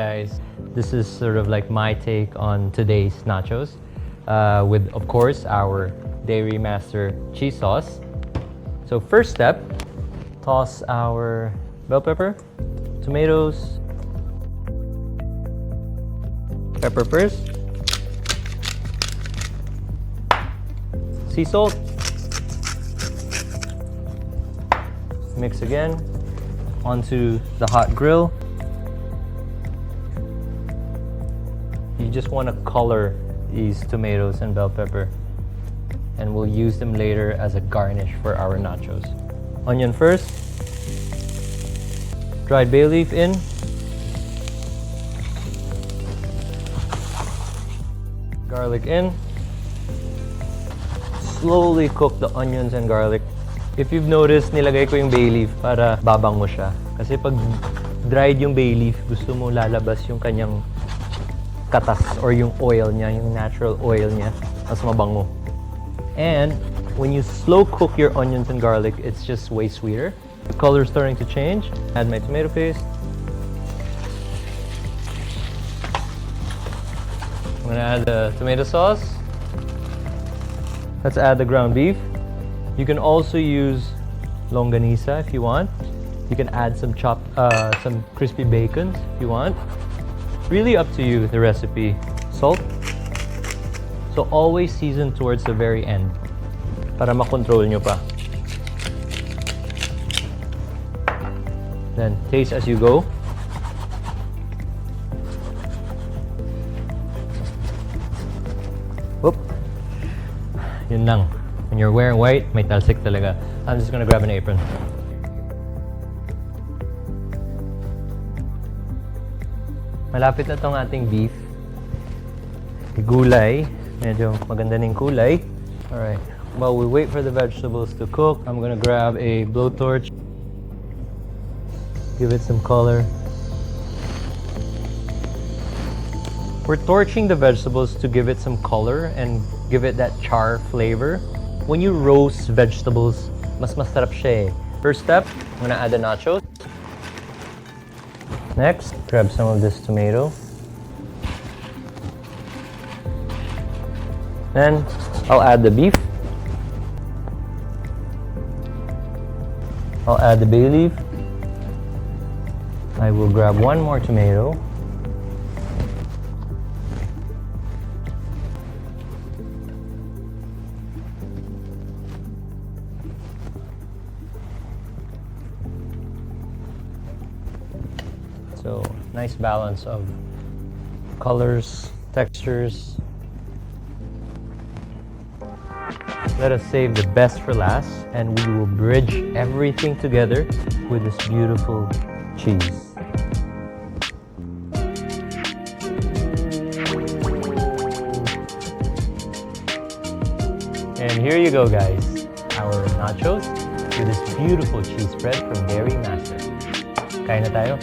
guys. This is sort of like my take on today's nachos with, of course, our Dairy Master cheese sauce. So first step, toss our bell pepper, tomatoes, pepper first, sea salt, mix again onto the hot grill. You just want to color these tomatoes and bell pepper, and we'll use them later as a garnish for our nachos. Onion first, dried bay leaf in, garlic in. Slowly cook the onions and garlic. If you've noticed, nilagay ko yung bay leaf para babango siya. Kasi pag dried yung bay leaf, gusto mo lalabas yung kanyang katas or yung oil niya, yung natural oil niya, mas mabango. And when you slow cook your onions and garlic, it's just way sweeter. The color is starting to change. Add my tomato paste. I'm gonna add the tomato sauce. Let's add the ground beef. You can also use longanisa if you want. You can add some crispy bacon if you want. Really up to you, the recipe. Salt. So always season towards the very end para makontrol nyo pa. Then taste as you go. Whoop. Yun lang. When you're wearing white, may talsik talaga. I'm just gonna grab an apron. Malapit na tong ating beef. Gulay. Medyo maganda ng kulay. Alright. While we wait for the vegetables to cook, I'm gonna grab a blowtorch. Give it some color. We're torching the vegetables to give it some color and give it that char flavor. When you roast vegetables, mas masarap siya eh. First step, I'm gonna add the nachos. Next, grab some of this tomato. Then, I'll add the beef. I'll add the bay leaf. I will grab one more tomato. So, nice balance of colors, textures. Let us save the best for last, and we will bridge everything together with this beautiful cheese. And here you go, guys. Our nachos with this beautiful cheese spread from Dairy Master. Kain na tayo.